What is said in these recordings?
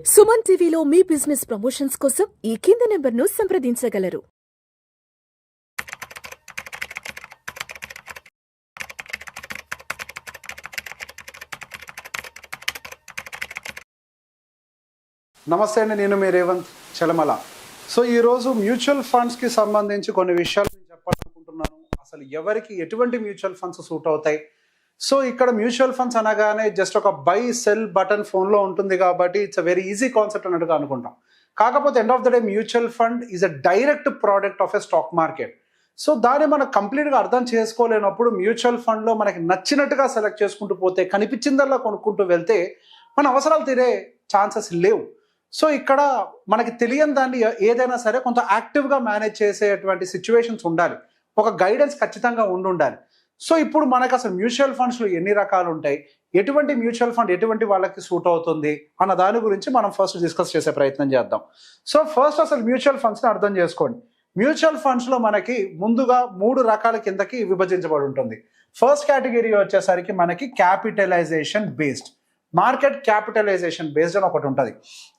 సుమన్ టీవీలో మీ business promotions కోసం ఈ కింది నెంబర్ను సంప్రదించగలరు. నమస్తే అండి, నేను మీ రేవంత్ చలమల. సో ఈరోజు మ్యూచువల్ ఫండ్స్కి సంబంధించి కొన్ని విషయాలు నేను చెప్పాలనుకుంటున్నాను. అసలు ఎవరికి ఎటువంటి మ్యూచువల్ ఫండ్స్ సూట్ అవుతాయి. సో ఇక్కడ మ్యూచువల్ ఫండ్స్ అనగానే జస్ట్ ఒక బై సెల్ బటన్ ఫోన్లో ఉంటుంది కాబట్టి it's a very easy concept అన్నట్టుగా అనుకుంటాం. కాకపోతే end of the day mutual fund is a direct product of a stock market. So దాన్ని మనం కంప్లీట్గా అర్థం చేసుకోలేనప్పుడు మ్యూచువల్ ఫండ్లో మనకి నచ్చినట్టుగా సెలెక్ట్ చేసుకుంటూ పోతే, కనిపించిందల్లా కొనుక్కుంటూ వెళ్తే మన అవసరాలు తీరే ఛాన్సెస్ లేవు. సో ఇక్కడ మనకి తెలియని దాన్ని ఏదైనా సరే కొంత యాక్టివ్గా మేనేజ్ చేసేటువంటి సిచ్యువేషన్స్ ఉండాలి, ఒక గైడెన్స్ ఖచ్చితంగా ఉండాలి. సో ఇప్పుడు మనకు అసలు మ్యూచువల్ ఫండ్స్లో ఎన్ని రకాలు ఉంటాయి, ఎటువంటి మ్యూచువల్ ఫండ్ ఎటువంటి వాళ్ళకి సూట్ అవుతుంది అన్న దాని గురించి మనం ఫస్ట్ డిస్కస్ చేసే ప్రయత్నం చేద్దాం. సో ఫస్ట్ అసలు మ్యూచువల్ ఫండ్స్ని అర్థం చేసుకోండి. మ్యూచువల్ ఫండ్స్లో మనకి ముందుగా 3 రకాల కిందకి విభజించబడి ఉంటుంది. ఫస్ట్ కేటగిరీ వచ్చేసరికి మనకి capitalization based, market capitalization based అని ఒకటి ఉంటుంది.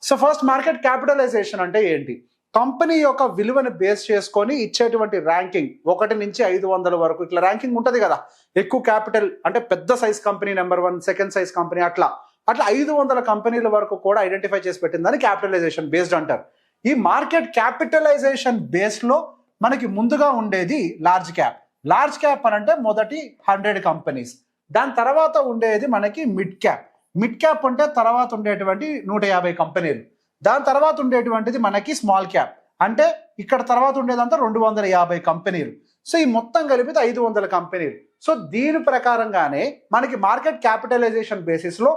సో ఫస్ట్ మార్కెట్ క్యాపిటలైజేషన్ అంటే ఏంటి? కంపెనీ యొక్క విలువను బేస్ చేసుకొని ఇచ్చేటువంటి ర్యాంకింగ్ 1 నుంచి 500 వరకు ఇట్లా ర్యాంకింగ్ ఉంటుంది కదా. ఎక్కువ క్యాపిటల్ అంటే పెద్ద size company number 1, second size company, అట్లా 500 కంపెనీల వరకు కూడా ఐడెంటిఫై చేసి పెట్టిందని క్యాపిటలైజేషన్ బేస్డ్ అంటారు. ఈ మార్కెట్ క్యాపిటలైజేషన్ బేస్లో మనకి ముందుగా ఉండేది లార్జ్ క్యాప్. లార్జ్ క్యాప్ అని అంటే మొదటి 100 కంపెనీస్. దాని తర్వాత ఉండేది మనకి మిడ్ క్యాప్. మిడ్ క్యాప్ అంటే తర్వాత ఉండేటువంటి 150 కంపెనీలు. దాని తర్వాత ఉండేటువంటిది మనకి స్మాల్ క్యాప్, అంటే ఇక్కడ తర్వాత ఉండేదంతా 250 కంపెనీలు. సో ఈ మొత్తం కలిపితే 500 కంపెనీలు. సో దీని ప్రకారంగానే మనకి మార్కెట్ క్యాపిటలైజేషన్ బేసిస్లో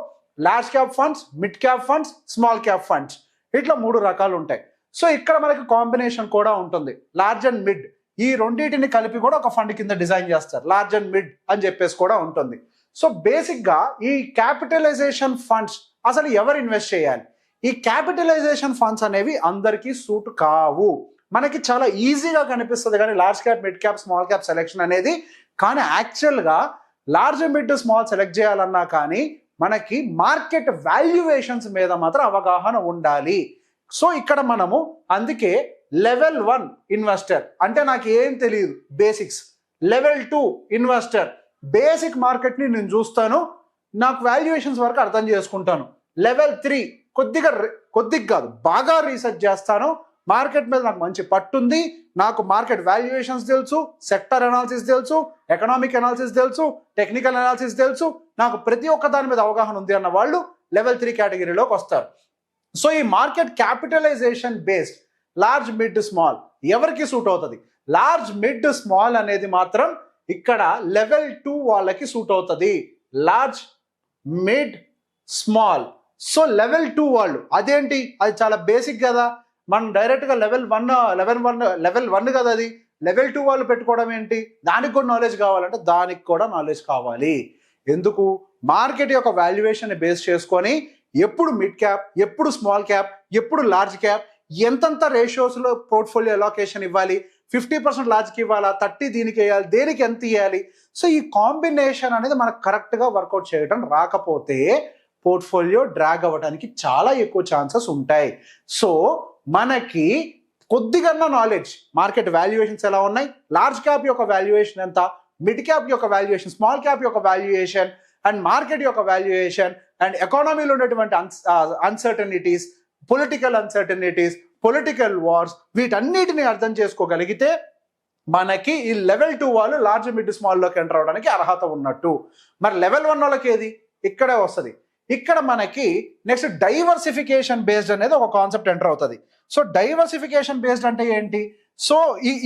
large cap funds, mid cap funds, small cap funds, ఇట్లా 3 రకాలు ఉంటాయి. సో ఇక్కడ మనకి కాంబినేషన్ కూడా ఉంటుంది. లార్జ్ అండ్ మిడ్ ఈ రెండింటిని కలిపి కూడా ఒక ఫండ్ కింద డిజైన్ చేస్తారు. లార్జ్ అండ్ మిడ్ అని చెప్పేసి కూడా ఉంటుంది. సో బేసిక్గా ఈ క్యాపిటలైజేషన్ ఫండ్స్ అసలు ఎవరు ఇన్వెస్ట్ చేయాలి? ఈ క్యాపిటలైజేషన్ ఫండ్స్ అనేవి అందరికీ సూట్ కావు. మనకి చాలా ఈజీగా కనిపిస్తుంది కానీ large cap, mid cap, small cap selection అనేది. కానీ యాక్చువల్గా లార్జ్, మిడ్, స్మాల్ సెలెక్ట్ చేయాలన్నా కానీ మనకి మార్కెట్ వాల్యుయేషన్స్ మీద మాత్రం అవగాహన ఉండాలి. సో ఇక్కడ మనము అందుకే లెవెల్ 1 ఇన్వెస్టర్ అంటే నాకు ఏం తెలియదు బేసిక్స్, లెవెల్ 2 ఇన్వెస్టర్ బేసిక్ మార్కెట్ని నేను చూస్తాను, నాకు వాల్యుయేషన్స్ వరకు అర్థం చేసుకుంటాను. లెవెల్ 3 కొద్దిగా కాదు బాగా రీసెర్చ్ చేస్తాను, మార్కెట్ మీద నాకు మంచి పట్టుంది, నాకు మార్కెట్ వాల్యుయేషన్స్ తెలుసు, సెక్టర్ అనాలిసిస్ తెలుసు, ఎకనామిక్ అనాలిసిస్ తెలుసు, టెక్నికల్ అనాలిసిస్ తెలుసు, నాకు ప్రతి ఒక్క దాని మీద అవగాహన ఉంది అన్న వాళ్ళు లెవెల్ 3 కేటగిరీలోకి వస్తారు. సో ఈ market capitalization based large, mid, small ఎవరికి సూట్ అవుతుంది? లార్జ్, మిడ్, స్మాల్ అనేది మాత్రం ఇక్కడ లెవెల్ 2 వాళ్ళకి సూట్ అవుతుంది. Large, mid, small. So level 2 వాళ్ళు అదేంటి? అది చాలా బేసిక్ కదా, మనం డైరెక్ట్గా లెవెల్ 1 కదా అది. లెవెల్ 2 వాళ్ళు పెట్టుకోవడం ఏంటి? దానికి కూడా నాలెడ్జ్ కావాలంటే దానికి కూడా నాలెడ్జ్ కావాలి. ఎందుకు? మార్కెట్ యొక్క వాల్యుయేషన్ బేస్ చేసుకొని ఎప్పుడు మిడ్ క్యాప్, ఎప్పుడు స్మాల్ క్యాప్, ఎప్పుడు లార్జ్ క్యాప్, ఎంతంత రేషియోస్లో పోర్ట్ఫోలియో అలొకేషన్ ఇవ్వాలి, 50% లార్జ్కి ఇవ్వాలా, 30 దీనికి వేయాలి, దేనికి ఎంత ఇవ్వాలి. సో ఈ కాంబినేషన్ అనేది మనకు కరెక్ట్గా వర్కౌట్ చేయడం రాకపోతే పోర్ట్ఫోలియో డ్రాగ్ అవ్వడానికి చాలా ఎక్కువ ఛాన్సెస్ ఉంటాయి. సో మనకి కొద్దిగా నాలెడ్జ్, మార్కెట్ వాల్యుయేషన్స్ ఎలా ఉన్నాయి, లార్జ్ క్యాప్ యొక్క వాల్యుయేషన్ ఎంత, మిడ్ క్యాప్ యొక్క వాల్యుయేషన్, స్మాల్ క్యాప్ యొక్క వాల్యుయేషన్, అండ్ మార్కెట్ యొక్క వాల్యుయేషన్, అండ్ ఎకానమీలో ఉన్నటువంటి uncertainties, political uncertainties, political wars, వీటన్నిటిని అర్థం చేసుకోగలిగితే మనకి ఈ లెవెల్ 2 వాళ్ళు లార్జ్, మిడ్, స్మాల్లోకి ఎంటర్ అవడానికి అర్హత ఉన్నట్టు. మరి లెవెల్ 1 వాళ్ళకి ఏది? ఇక్కడే వస్తుంది. ఇక్కడ మనకి నెక్స్ట్ డైవర్సిఫికేషన్ బేస్డ్ అనేది ఒక కాన్సెప్ట్ ఎంటర్ అవుతుంది. సో డైవర్సిఫికేషన్ బేస్డ్ అంటే ఏంటి? సో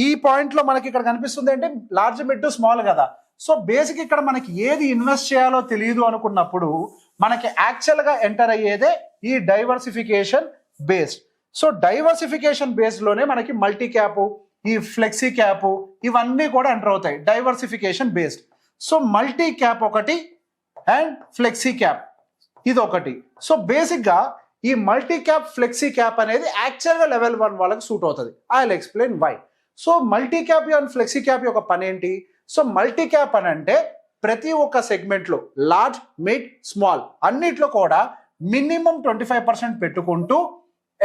ఈ పాయింట్లో మనకి ఇక్కడ కనిపిస్తుంది అంటే లార్జ్, మిడ్, స్మాల్ కదా. సో బేసిక్ ఇక్కడ మనకి ఏది ఇన్వెస్ట్ చేయాలో తెలియదు అనుకున్నప్పుడు మనకి యాక్చువల్గా ఎంటర్ అయ్యేదే ఈ డైవర్సిఫికేషన్ బేస్డ్. సో డైవర్సిఫికేషన్ బేస్డ్లోనే మనకి మల్టీ క్యాప్, ఈ ఫ్లెక్సీ క్యాప్, ఇవన్నీ కూడా ఎంటర్ అవుతాయి diversification based. So multi cap ఒకటి అండ్ ఫ్లెక్సీ క్యాప్ ఇది ఒకటి. సో బేసిక్గా ఈ మల్టీ క్యాప్, ఫ్లెక్సీ క్యాప్ అనేది యాక్చువల్గా లెవెల్ 1 వాళ్ళకి సూట్ అవుతుంది. I will explain why. So multi cap and flexi cap యొక్క పని ఏంటి? సో మల్టీ క్యాప్ అని అంటే ప్రతి ఒక్క సెగ్మెంట్లో లార్జ్, మిడ్, స్మాల్ అన్నిట్లో కూడా మినిమం 25% పెట్టుకుంటూ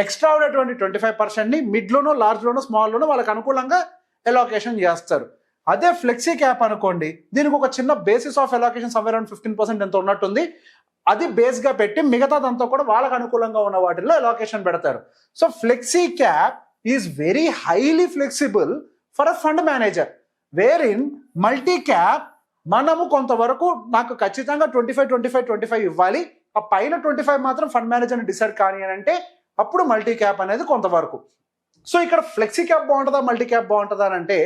ఎక్స్ట్రా ఉన్నటువంటి 25%ని మిడ్లోనో లార్జ్లోనో స్మాల్లోనో వాళ్ళకి అనుకూలంగా ఎలాకేషన్ చేస్తారు. అదే ఫ్లెక్సీ క్యాప్ అనుకోండి, దీనికి ఒక చిన్న బేసిస్ ఆఫ్ ఎలాకేషన్ సమ్వేర్ అరౌండ్ 15% ఎంత ఉన్నట్టుంది, అది బేస్గా పెట్టి మిగతాదంతా కూడా వాళ్ళకి అనుకూలంగా ఉన్న వాటిల్లో ఎలాకేషన్ పెడతారు. So flexi cap is very highly flexible for a fund manager, where in multi cap మనము కొంతవరకు నాకు ఖచ్చితంగా 25 ఇవ్వాలి, ఆ పైన 25 మాత్రం ఫండ్ మేనేజర్ని డిసైడ్ కానీ అని అంటే అప్పుడు మల్టీ క్యాప్ అనేది కొంతవరకు. సో ఇక్కడ ఫ్లెక్సీ క్యాప్ బాగుంటుందా మల్టీ క్యాప్ బాగుంటుందా అని అంటే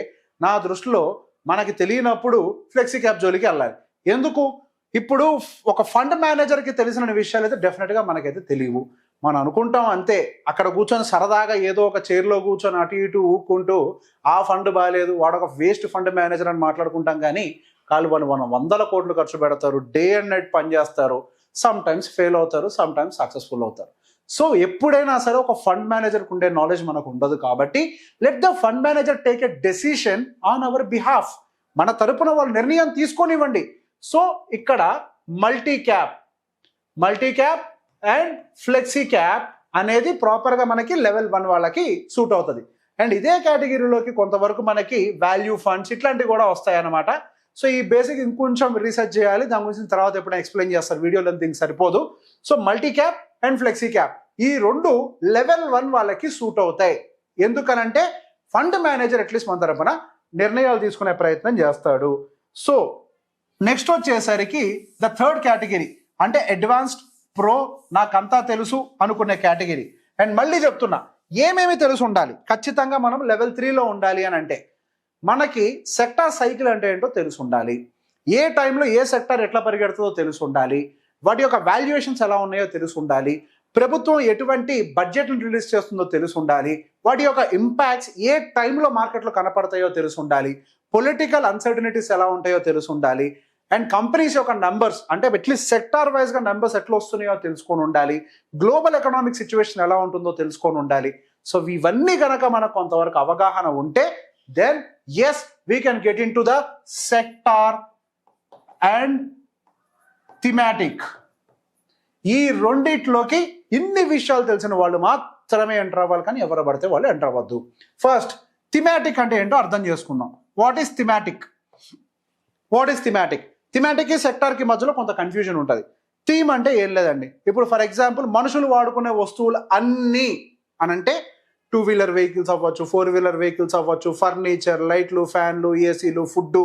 నా దృష్టిలో మనకి తెలియనప్పుడు ఫ్లెక్సీ క్యాప్ జోలికి వెళ్ళాలి. ఎందుకు? ఇప్పుడు ఒక ఫండ్ మేనేజర్కి తెలిసిన విషయాలు అయితే డెఫినెట్గా మనకైతే తెలియవు. మనం అనుకుంటాం అంతే, అక్కడ కూర్చొని సరదాగా ఏదో ఒక చైర్లో కూర్చొని అటు ఇటు ఊక్కుంటూ ఆ ఫండ్ బాగాలేదు, వాడు ఒక వేస్ట్ ఫండ్ మేనేజర్ అని మాట్లాడుకుంటాం. కానీ వాళ్ళు 100 కోట్లు ఖర్చు పెడతారు, డే అండ్ నైట్ పనిచేస్తారు, సమ్ టైమ్స్ ఫెయిల్ అవుతారు, సమ్ టైమ్స్ సక్సెస్ఫుల్ అవుతారు. సో ఎప్పుడైనా సరే ఒక ఫండ్ మేనేజర్కి ఉండే నాలెడ్జ్ మనకు ఉండదు. కాబట్టి let the fund manager take a decision on hour behalf, మన తరపున వాళ్ళు నిర్ణయం తీసుకొనివ్వండి. సో ఇక్కడ multi cap and flexi cap అనేది ప్రాపర్గా మనకి లెవెల్ 1 వాళ్ళకి సూట్ అవుతుంది. అండ్ ఇదే కేటగిరీలోకి కొంతవరకు మనకి వాల్యూ ఫండ్స్ ఇట్లాంటివి కూడా వస్తాయన్నమాట. సో ఈ బేసిక్ ఇంకొంచెం రీసెర్చ్ చేయాలి, దాని గురించి తర్వాత ఎప్పుడైనా ఎక్స్ప్లెయిన్ చేస్తారు, వీడియోలో దీనికి సరిపోదు. So multi cap and flexi cap ఈ రెండు లెవెల్ 1 వాళ్ళకి సూట్ అవుతాయి. ఎందుకనంటే ఫండ్ మేనేజర్ అట్లీస్ట్ మన తరపున నిర్ణయాలు తీసుకునే ప్రయత్నం చేస్తాడు. సో నెక్స్ట్ వచ్చేసరికి ద థర్డ్ కేటగిరీ అంటే అడ్వాన్స్డ్ ప్రో, నాకంతా తెలుసు అనుకునే కేటగిరీ. అండ్ మళ్ళీ చెప్తున్నా, ఏమేమి తెలుసు ఉండాలి, ఖచ్చితంగా మనం లెవెల్ 3లో ఉండాలి అని అంటే మనకి సెక్టార్ సైకిల్ అంటే ఏంటో తెలిసి ఉండాలి, ఏ టైంలో ఏ సెక్టార్ ఎట్లా పరిగెడుతుందో తెలిసి ఉండాలి, వాటి యొక్క వాల్యుయేషన్స్ ఎలా ఉన్నాయో తెలిసి ఉండాలి, ప్రభుత్వం ఎటువంటి బడ్జెట్ను రిలీజ్ చేస్తుందో తెలిసి ఉండాలి, వాటి యొక్క ఇంపాక్ట్స్ ఏ టైంలో మార్కెట్లో కనపడతాయో తెలిసి ఉండాలి, పొలిటికల్ అన్సర్టనిటీస్ ఎలా ఉంటాయో తెలిసి ఉండాలి, అండ్ కంపెనీస్ యొక్క నంబర్స్ అంటే అట్లీస్ట్ సెక్టార్ వైజ్గా నంబర్స్ ఎట్లా వస్తున్నాయో తెలుసుకొని ఉండాలి, గ్లోబల్ ఎకనామిక్ సిచ్యువేషన్ ఎలా ఉంటుందో తెలుసుకొని ఉండాలి. సో ఇవన్నీ కనుక మనకు కొంతవరకు అవగాహన ఉంటే then yes we can get into the sector and thematic. ఈ రెండిట్లోకి ఇన్ని విషయాలు తెలిసిన వాళ్ళు మాత్రమే ఎంటర్ అవ్వాలి, కానీ ఎవరు పడితే వాళ్ళు ఎంటర్ అవ్వద్దు. ఫస్ట్ థిమాటిక్ అంటే ఏంటో అర్థం చేసుకుందాం. What is thematic? థిమాటిక్ సెక్టార్కి మధ్యలో కొంత కన్ఫ్యూజన్ ఉంటుంది. థీమ్ అంటే ఏం లేదండి, ఇప్పుడు ఫర్ ఎగ్జాంపుల్ మనుషులు వాడుకునే వస్తువులు అన్నీ అనంటే 2-వీలర్ వెహికల్స్ అవ్వచ్చు, 4-వీలర్ వెహికల్స్ అవ్వచ్చు, ఫర్నిచర్, లైట్లు, ఫ్యాన్లు, ఏసీలు, ఫుడ్,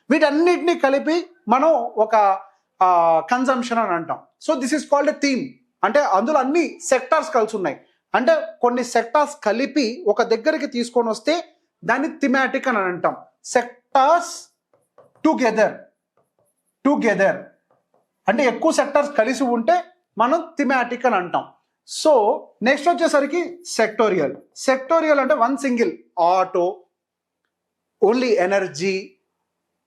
వీటన్నిటిని కలిపి మనం ఒక కన్జంప్షన్ అని అంటాం. So this is called a theme. అంటే అందులో అన్ని సెక్టార్స్ కలిసి ఉన్నాయి, అంటే కొన్ని సెక్టార్స్ కలిపి ఒక దగ్గరికి తీసుకొని వస్తే దాన్ని థిమాటిక్ అని అంటాం. సెక్టార్స్ టుగెదర్ అంటే ఎక్కువ సెక్టార్స్ కలిసి ఉంటే మనం థిమాటిక్ అని అంటాం. సో నెక్స్ట్ వచ్చేసరికి సెక్టోరియల్ అంటే one single, auto, only energy,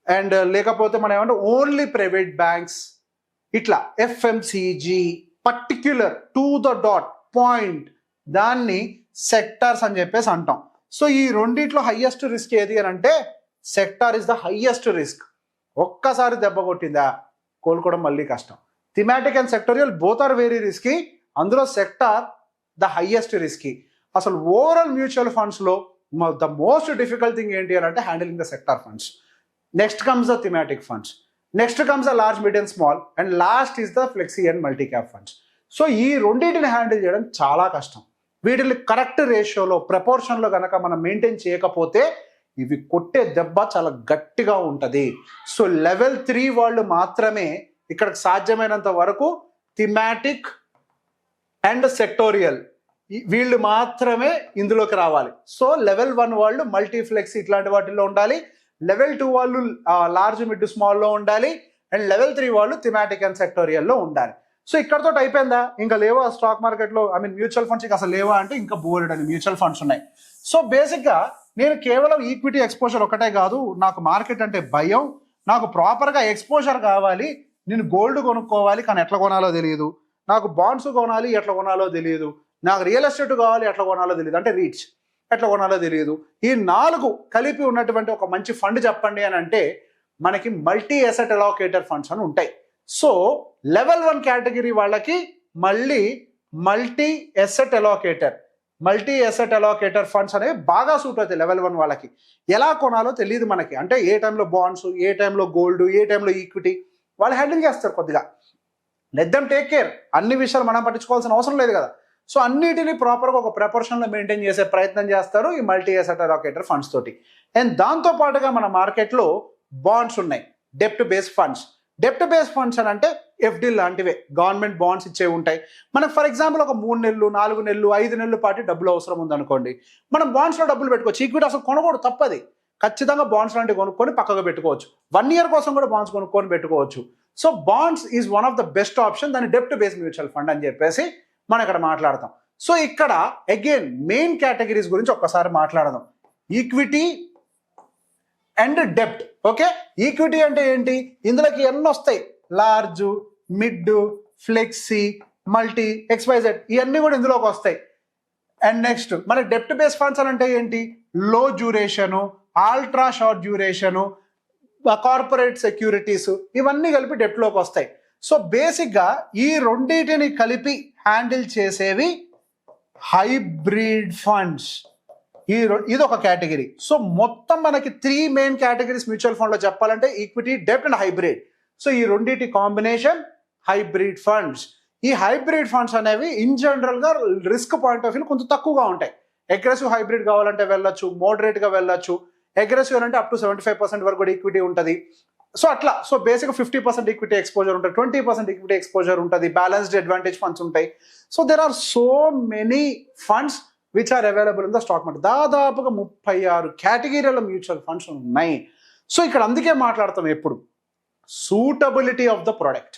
and లేకపోతే మనం ఏమంటే ఓన్లీ ప్రైవేట్ బ్యాంక్స్, ఇట్లా FMCG, particular to the dot point, దాన్ని సెక్టార్స్ అని చెప్పేసి అంటాం. సో ఈ రెండిట్లో హైయెస్ట్ రిస్క్ ఏది అని అంటే sector is the highest risk. ఒక్కసారి దెబ్బ కొట్టిందా కోలుకోవడం మళ్ళీ కష్టం. Thematic and sectoral both are very risky, అందులో సెక్టార్ ద హైయెస్ట్ రిస్కీ. అసలు ఓవరాల్ మ్యూచువల్ ఫండ్స్లో ద మోస్ట్ డిఫికల్ట్ థింగ్ ఏంటి అని అంటే handling the sector funds. Next comes the thematic funds, next comes the large, mid and small, and last is the flexi and multi cap funds. So ఈ రెండింటిని handle చేయడం చాలా కష్టం. వీటిని correct రేషియోలో, ప్రపోర్షన్లో కనుక మనం మెయింటైన్ చేయకపోతే ఇవి కొట్టే దెబ్బ చాలా గట్టిగా ఉంటుంది. సో లెవెల్ 3 వాళ్ళు మాత్రమే ఇక్కడ సాధ్యమైనంత వరకు థిమాటిక్ అండ్ సెక్టోరియల్ వీళ్ళు మాత్రమే ఇందులోకి రావాలి. సో లెవెల్ 1 వాళ్ళు మల్టీఫ్లెక్స్ ఇట్లాంటి వాటిల్లో ఉండాలి, లెవెల్ 2 వాళ్ళు లార్జ్, మిడ్, స్మాల్లో ఉండాలి, అండ్ లెవెల్ 3 వాళ్ళు థిమాటిక్ అండ్ సెక్టోరియల్లో ఉండాలి. సో ఇక్కడతో అయిపోయిందా? ఇంకా లేవా స్టాక్ మార్కెట్లో, మ్యూచువల్ ఫండ్స్ ఇంకా అసలు లేవా అంటే ఇంకా బోర్డ్ అని మ్యూచువల్ ఫండ్స్ ఉన్నాయి. సో బేసిక్గా నేను కేవలం ఈక్విటీ ఎక్స్పోజర్ ఒకటే కాదు, నాకు మార్కెట్ అంటే భయం, నాకు ప్రాపర్గా ఎక్స్పోజర్ కావాలి, నేను గోల్డ్ కొనుక్కోవాలి కానీ ఎట్లా కొనాలో తెలియదు, నాకు బాండ్స్ కొనాలి ఎట్లా కొనాలో తెలియదు, నాకు రియల్ ఎస్టేట్ కావాలి ఎట్లా కొనాలో తెలియదు, అంటే రీచ్ ఎట్లా కొనాలో తెలియదు. ఈ 4 కలిపి ఉన్నటువంటి ఒక మంచి ఫండ్ చెప్పండి అని అంటే మనకి మల్టీ అసెట్ అలోకేటర్ ఫండ్స్ అని ఉంటాయి. సో లెవెల్ 1 కేటగిరీ వాళ్ళకి మళ్ళీ మల్టీ ఎసెట్ అలోకేటర్ ఫండ్స్ అనేవి బాగా సూట్ అవుతాయి లెవెల్ 1 వాళ్ళకి. ఎలా కొనాలో తెలియదు మనకి, అంటే ఏ టైంలో బాండ్స్, ఏ టైంలో గోల్డ్, ఏ టైంలో ఈక్విటీ వాళ్ళు హ్యాండిల్ చేస్తారు. కొద్దిగా లెట్ దెమ్ టేక్ కేర్. అన్ని విషయాలు మనం పట్టించుకోవాల్సిన అవసరం లేదు కదా. సో అన్నిటిని ప్రాపర్గా ఒక ప్రపోర్షన్లో మెయింటైన్ చేసే ప్రయత్నం చేస్తారు ఈ మల్టీ ఎసెట్ అలోకేటర్ ఫండ్స్ తోటి. అండ్ దాంతో పాటుగా మన మార్కెట్లో బాండ్స్ ఉన్నాయి, డెప్ట్ బేస్డ్ ఫండ్స్ అని అంటే ఎఫ్డి లాంటివే, గవర్నమెంట్ బాండ్స్ ఇచ్చే ఉంటాయి. మనకు ఫర్ ఎగ్జాంపుల్ ఒక 3 నెలలు, 4 నెలలు, 5 నెలలు పాటు డబ్బులు అవసరం ఉందనుకోండి, మనం బాండ్స్లో డబ్బులు పెట్టుకోవచ్చు. ఈక్విటీ అసలు కొనకూడదు, తప్పది. ఖచ్చితంగా బాండ్స్ లాంటివి కొనుక్కొని పక్కగా పెట్టుకోవచ్చు. 1 year కోసం కూడా బాండ్స్ కొనుక్కొని పెట్టుకోవచ్చు. So bonds is one of the best option. దాన్ని డెప్ట్ బేస్డ్ మ్యూచువల్ ఫండ్ అని చెప్పేసి మనం ఇక్కడ మాట్లాడతాం. సో ఇక్కడ అగైన్ మెయిన్ కేటగిరీస్ గురించి ఒక్కసారి మాట్లాడదాం. ఈక్విటీ అండ్ డెప్ట్. ఓకే, ఈక్విటీ అంటే ఏంటి? ఇందులోకి ఎన్ని వస్తాయి? Large, mid, flexi, multi, XYZ ఇవన్నీ కూడా ఇందులోకి వస్తాయి. అండ్ నెక్స్ట్ మనకి డెప్ట్ బేస్డ్ ఫండ్స్ అని అంటే ఏంటి? లో duration, ultra short duration, corporate securities ఇవన్నీ కలిపి డెప్ట్లోకి వస్తాయి. సో బేసిక్గా ఈ రెండింటిని కలిపి హ్యాండిల్ చేసేవి హైబ్రిడ్ ఫండ్స్. ఇది ఒక కేటగిరీ. సో మొత్తం మనకి 3 మెయిన్ కేటగిరీస్ మ్యూచువల్ ఫండ్లో చెప్పాలంటే ఈక్విటీ, డెప్ట్ అండ్ హైబ్రిడ్. సో ఈ రెండింటి కాంబినేషన్ హైబ్రిడ్ ఫండ్స్. ఈ హైబ్రిడ్ ఫండ్స్ అనేవి ఇన్ జనరల్గా రిస్క్ పాయింట్ ఆఫ్ వ్యూ కొంచెం తక్కువగా ఉంటాయి. అగ్రెసివ్ హైబ్రిడ్ కావాలంటే వెళ్ళొచ్చు, మోడరేట్గా వెళ్ళొచ్చు. అగ్రెసివ్ అంటే అప్ టు 75% వరకు కూడా ఈక్విటీ ఉంటుంది. సో అట్లా సో బేసిక్గా 50% ఈక్విటీ ఎక్స్పోజర్ ఉంటుంది, 20% ఈక్విటీ ఎక్స్పోజర్ ఉంటుంది, బ్యాలెన్స్డ్ అడ్వాంటేజ్ ఫండ్స్ ఉంటాయి. So there are so many funds which are available in the stock market. దాదాపుగా 36 కేటగిరీల మ్యూచువల్ ఫండ్స్ ఉన్నాయి. సో ఇక్కడ అందుకే మాట్లాడతాం ఎప్పుడు సూటబిలిటీ ఆఫ్ ద ప్రోడక్ట్.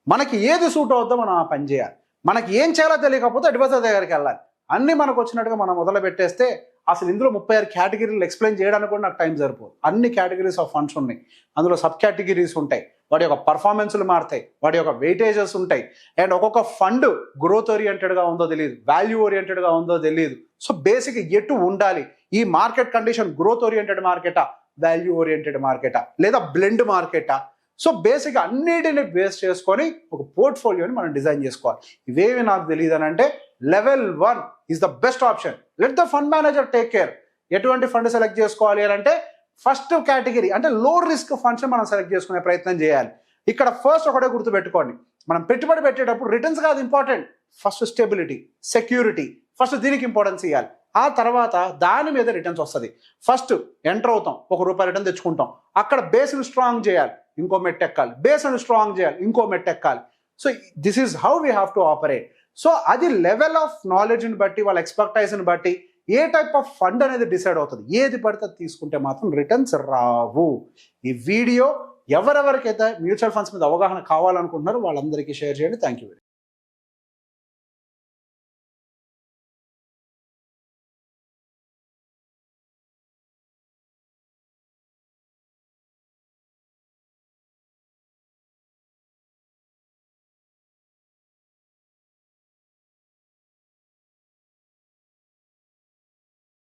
మనకి ఏది సూట్ అవుతుందో మనం ఆ పని చేయాలి. మనకి ఏం చేయాలో తెలియకపోతే అడ్వైజర్ దగ్గరికి వెళ్ళాలి. అన్నీ మనకు వచ్చినట్టుగా మనం మొదలు పెట్టేస్తే అసలు ఇందులో 36 కేటగిరీలు ఎక్స్ప్లెయిన్ చేయడానికి కూడా నాకు టైం సరిపోదు. అన్ని కేటగిరీస్ ఆఫ్ ఫండ్స్ ఉన్నాయి, అందులో సబ్ కేటగిరీస్ ఉంటాయి, వాటి యొక్క పర్ఫార్మెన్స్లు మారుతాయి, వాటి యొక్క వెయిటేజెస్ ఉంటాయి. అండ్ ఒక్కొక్క ఫండ్ గ్రోత్ ఓరియంటెడ్గా ఉందో తెలియదు, వాల్యూ ఓరియంటెడ్గా ఉందో తెలియదు. సో బేసిక్ ఎటు ఉండాలి? ఈ మార్కెట్ కండిషన్ గ్రోత్ ఓరియంటెడ్ మార్కెటా, వాల్యూ ఓరియంటెడ్ మార్కెటా, లేదా బ్లెండ్ మార్కెటా? సో బేసిక్ అన్నిటిని బేస్ చేసుకొని ఒక పోర్ట్ఫోలియోని మనం డిజైన్ చేసుకోవాలి. ఇవేవి నాకు తెలియదు అని అంటే level 1 is the best option. Let the fund manager take care. ఎటువంటి ఫండ్ సెలెక్ట్ చేసుకోవాలి అని అంటే ఫస్ట్ కేటగిరీ అంటే లో రిస్క్ ఫండ్స్ మనం సెలెక్ట్ చేసుకునే ప్రయత్నం చేయాలి. ఇక్కడ ఫస్ట్ ఒకటే గుర్తుపెట్టుకోండి, మనం పెట్టుబడి పెట్టేటప్పుడు రిటర్న్స్ కాదు important, first stability, security, first దీనికి ఇంపార్టెన్స్ ఇవ్వాలి. ఆ తర్వాత దాని మీద రిటర్న్స్ వస్తుంది. ఫస్ట్ ఎంటర్ అవుతాం, ₹1 రిటర్న్ తెచ్చుకుంటాం. అక్కడ బేస్ని స్ట్రాంగ్ చేయాలి, ఇంకో మెట్ ఎక్కాలి, బేస్ని స్ట్రాంగ్ చేయాలి, ఇంకో మెట్ ఎక్కాలి. So this is how we have to operate. So అది లెవెల్ ఆఫ్ నాలెడ్జ్ని బట్టి, వాళ్ళ ఎక్స్పర్టైజ్ని బట్టి ఏ టైప్ ఆఫ్ ఫండ్ అనేది డిసైడ్ అవుతుంది. ఏది పడితే తీసుకుంటే మాత్రం రిటర్న్స్ రావు. ఈ వీడియో ఎవరెవరికైతే మ్యూచువల్ ఫండ్స్ మీద అవగాహన కావాలనుకుంటున్నారో వాళ్ళందరికీ షేర్ చేయండి. Thank you.